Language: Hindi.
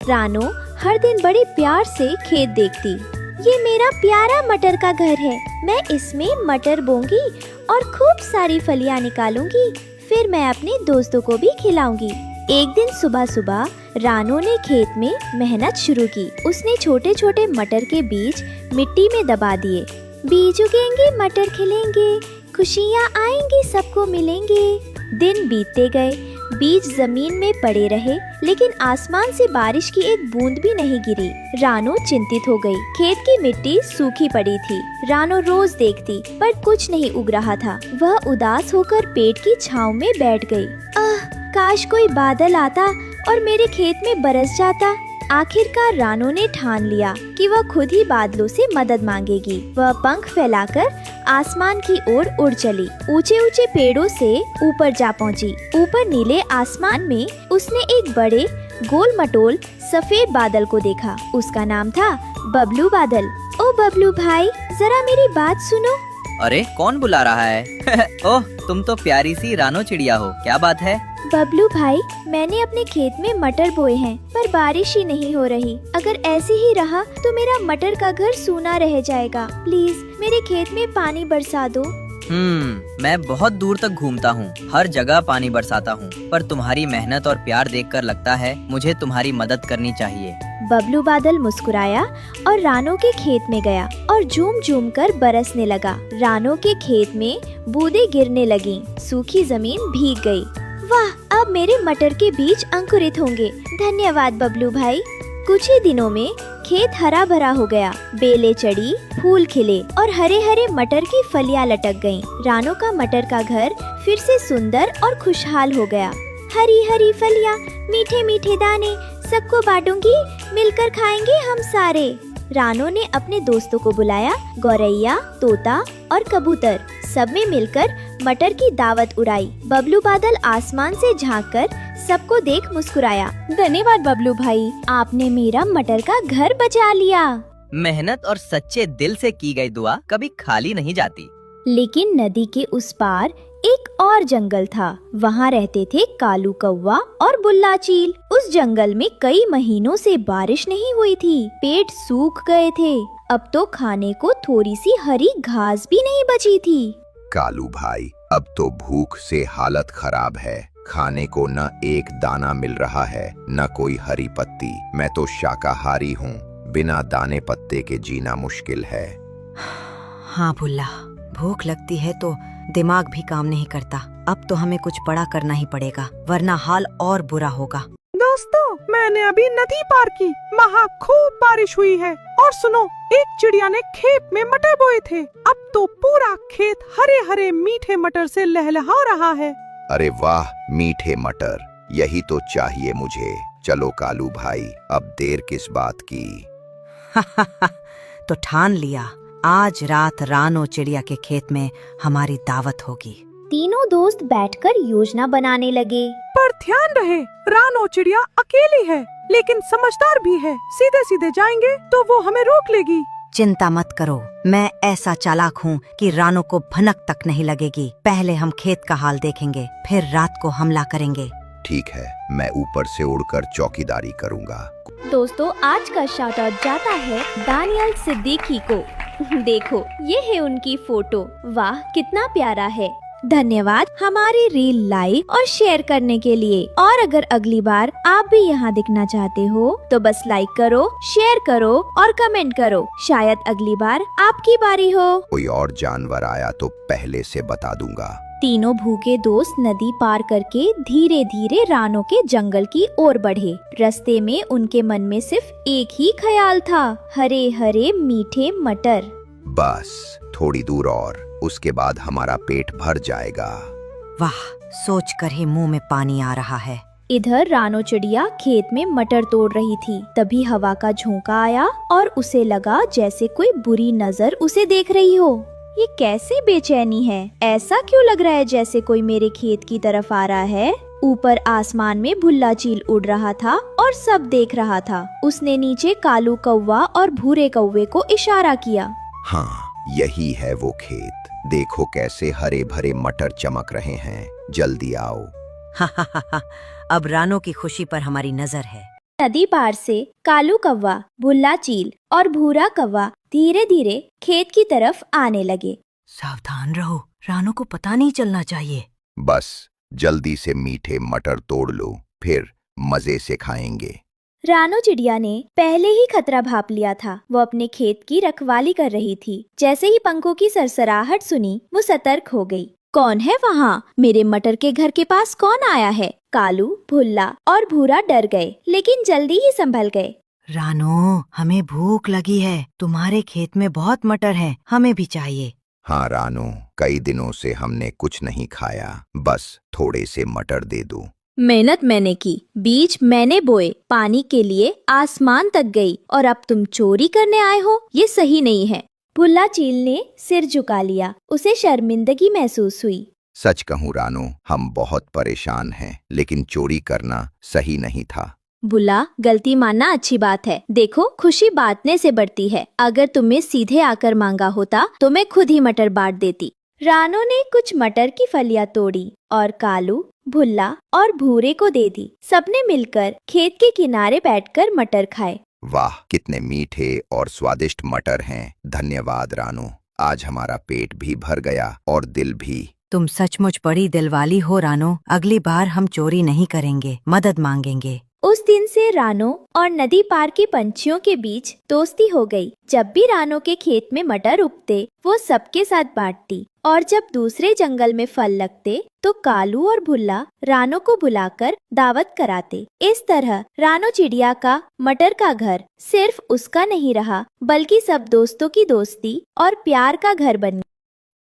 रानो हर दिन बड़े प्यार से खेत देखती। ये मेरा प्यारा मटर का घर है, मैं इसमें मटर बोऊंगी और खूब सारी फलियां निकालूंगी, फिर मैं अपने दोस्तों को भी खिलाऊंगी। एक दिन सुबह सुबह रानो ने खेत में मेहनत शुरू की। उसने छोटे छोटे मटर के बीज मिट्टी में दबा दिए। बीज उगेंगे, मटर खिलेंगे, खुशियाँ आएंगी, सबको मिलेंगे। दिन बीतते गए, बीज जमीन में पड़े रहे, लेकिन आसमान से बारिश की एक बूंद भी नहीं गिरी। रानो चिंतित हो गई। खेत की मिट्टी सूखी पड़ी थी। रानो रोज देखती, पर कुछ नहीं उग रहा था। वह उदास होकर पेड़ की छांव में बैठ गई। काश कोई बादल आता और मेरे खेत में बरस जाता। आखिरकार रानो ने ठान लिया कि वह खुद ही बादलों से मदद मांगेगी। वह पंख फैलाकर आसमान की ओर उड़ चली। ऊंचे ऊंचे पेड़ों से ऊपर जा पहुंची। ऊपर नीले आसमान में उसने एक बड़े गोल मटोल सफेद बादल को देखा। उसका नाम था बबलू बादल। ओ बबलू भाई, जरा मेरी बात सुनो। अरे कौन बुला रहा है? ओह, तुम तो प्यारी सी रानो चिड़िया हो, क्या बात है? बबलू भाई, मैंने अपने खेत में मटर बोए हैं, पर बारिश ही नहीं हो रही। अगर ऐसे ही रहा तो मेरा मटर का घर सूना रह जाएगा। प्लीज मेरे खेत में पानी बरसा दो। मैं बहुत दूर तक घूमता हूँ, हर जगह पानी बरसाता हूँ, पर तुम्हारी मेहनत और प्यार देखकर लगता है मुझे तुम्हारी मदद करनी चाहिए। बबलू बादल मुस्कुराया और रानो के खेत में गया और झूम झूम कर बरसने लगा। रानो के खेत में बूंदें गिरने लगीं, सूखी जमीन भीग गई। वाह, अब मेरे मटर के बीज अंकुरित होंगे। धन्यवाद बबलू भाई। कुछ ही दिनों में खेत हरा भरा हो गया। बेलें चढ़ी, फूल खिले और हरे हरे मटर की फलियां लटक गईं। रानो का मटर का घर फिर से सुंदर और खुशहाल हो गया। हरी हरी फलियां, मीठे मीठे दाने, सबको बांटूंगी, मिलकर खाएंगे हम सारे। रानो ने अपने दोस्तों को बुलाया। गौरैया, तोता और कबूतर सब में मिलकर मटर की दावत उड़ाई। बबलू बादल आसमान से झांककर सबको देख मुस्कुराया। धन्यवाद बबलू भाई, आपने मेरा मटर का घर बचा लिया। मेहनत और सच्चे दिल से की गई दुआ कभी खाली नहीं जाती। लेकिन नदी के उस पार एक और जंगल था। वहाँ रहते थे कालू कौवा और बुल्ला चील। उस जंगल में कई महीनों से बारिश नहीं हुई थी। पेड़ सूख गए थे। अब तो खाने को थोड़ी सी हरी घास भी नहीं बची थी। कालू भाई, अब तो भूख से हालत खराब है। खाने को न एक दाना मिल रहा है, न कोई हरी पत्ती। मैं तो शाकाहारी हूँ, बिना दाने पत्ते के जीना मुश्किल है। हाँ बुल्ला, भूख लगती है तो दिमाग भी काम नहीं करता। अब तो हमें कुछ बड़ा करना ही पड़ेगा, वरना हाल और बुरा होगा। दोस्तों, मैंने अभी नदी पार की। वहाँ खूब बारिश हुई है। और सुनो, एक चिड़िया ने खेत में मटर बोए थे। अब तो पूरा खेत हरे हरे मीठे मटर से लहलहा रहा है। अरे वाह, मीठे मटर, यही तो चाहिए मुझे। चलो कालू भाई, अब देर किस बात की। तो ठान लिया, आज रात रानो चिड़िया के खेत में हमारी दावत होगी। तीनों दोस्त बैठकर योजना बनाने लगे। पर ध्यान रहे, रानो चिड़िया अकेली है, लेकिन समझदार भी है। सीधे सीधे जाएंगे तो वो हमें रोक लेगी। चिंता मत करो, मैं ऐसा चालाक हूँ कि रानो को भनक तक नहीं लगेगी। पहले हम खेत का हाल देखेंगे, फिर रात को हमला करेंगे। ठीक है, मैं ऊपर से उड़कर चौकीदारी करूँगा। दोस्तों, आज का शाउट आउट जाता है दानियल सिद्दीकी को। देखो, ये है उनकी फोटो। वाह, कितना प्यारा है। धन्यवाद हमारी रील लाइक और शेयर करने के लिए। और अगर अगली बार आप भी यहाँ दिखना चाहते हो तो बस लाइक करो, शेयर करो और कमेंट करो। शायद अगली बार आपकी बारी हो। कोई और जानवर आया तो पहले से बता दूंगा। तीनों भूखे दोस्त नदी पार करके धीरे धीरे रानो के जंगल की ओर बढ़े। रास्ते में उनके मन में सिर्फ एक ही ख्याल था, हरे हरे मीठे मटर। बस थोड़ी दूर और, उसके बाद हमारा पेट भर जाएगा। वाह, सोचकर ही मुंह में पानी आ रहा है। इधर रानो चिड़िया खेत में मटर तोड़ रही थी। तभी हवा का झोंका आया और उसे लगा जैसे कोई बुरी नजर उसे देख रही हो। ये कैसी बेचैनी है? ऐसा क्यों लग रहा है जैसे कोई मेरे खेत की तरफ आ रहा है? ऊपर आसमान में भुल्ला चील उड़ रहा था और सब देख रहा था। उसने नीचे कालू कौवा और भूरे कौवे को इशारा किया। हाँ, यही है वो खेत। देखो कैसे हरे भरे मटर चमक रहे हैं। जल्दी आओ। अब रानो की खुशी पर हमारी नजर है। नदी पार से कालू कौवा, भुल्ला चील और भूरा कौवा धीरे धीरे खेत की तरफ आने लगे। सावधान रहो, रानू को पता नहीं चलना चाहिए। बस जल्दी से मीठे मटर तोड़ लो, फिर मजे से खाएंगे। रानो चिड़िया ने पहले ही खतरा भाप लिया था। वो अपने खेत की रखवाली कर रही थी। जैसे ही पंखों की सरसराहट सुनी, वो सतर्क हो गई। कौन है वहाँ? मेरे मटर के घर के पास कौन आया है? कालू, भुल्ला और भूरा डर गए, लेकिन जल्दी ही संभल गए। रानू, हमें भूख लगी है। तुम्हारे खेत में बहुत मटर है, हमें भी चाहिए। हाँ रानू, कई दिनों से हमने कुछ नहीं खाया, बस थोड़े से मटर दे दो। मेहनत मैंने की, बीज मैंने बोए, पानी के लिए आसमान तक गई, और अब तुम चोरी करने आए हो? ये सही नहीं है। भुल्ला चील ने सिर झुका लिया। उसे शर्मिंदगी महसूस हुई। सच कहूँ रानू, हम बहुत परेशान हैं, लेकिन चोरी करना सही नहीं था। बुला, गलती मानना अच्छी बात है। देखो, खुशी बांटने से बढ़ती है। अगर तुमने सीधे आकर मांगा होता तो मैं खुद ही मटर बांट देती। रानो ने कुछ मटर की फलियां तोड़ी और कालू, भुल्ला और भूरे को दे दी। सबने मिलकर खेत के किनारे बैठकर मटर खाए। वाह, कितने मीठे और स्वादिष्ट मटर हैं। धन्यवाद रानू, आज हमारा पेट भी भर गया और दिल भी। तुम सचमुच बड़ी दिलवाली हो रानू। अगली बार हम चोरी नहीं करेंगे, मदद मांगेंगे। उस दिन से रानो और नदी पार के पंछियों के बीच दोस्ती हो गई। जब भी रानो के खेत में मटर उगते, वो सबके साथ बांटती, और जब दूसरे जंगल में फल लगते तो कालू और भुल्ला रानो को बुलाकर दावत कराते। इस तरह रानो चिड़िया का मटर का घर सिर्फ उसका नहीं रहा, बल्कि सब दोस्तों की दोस्ती और प्यार का घर बन गया।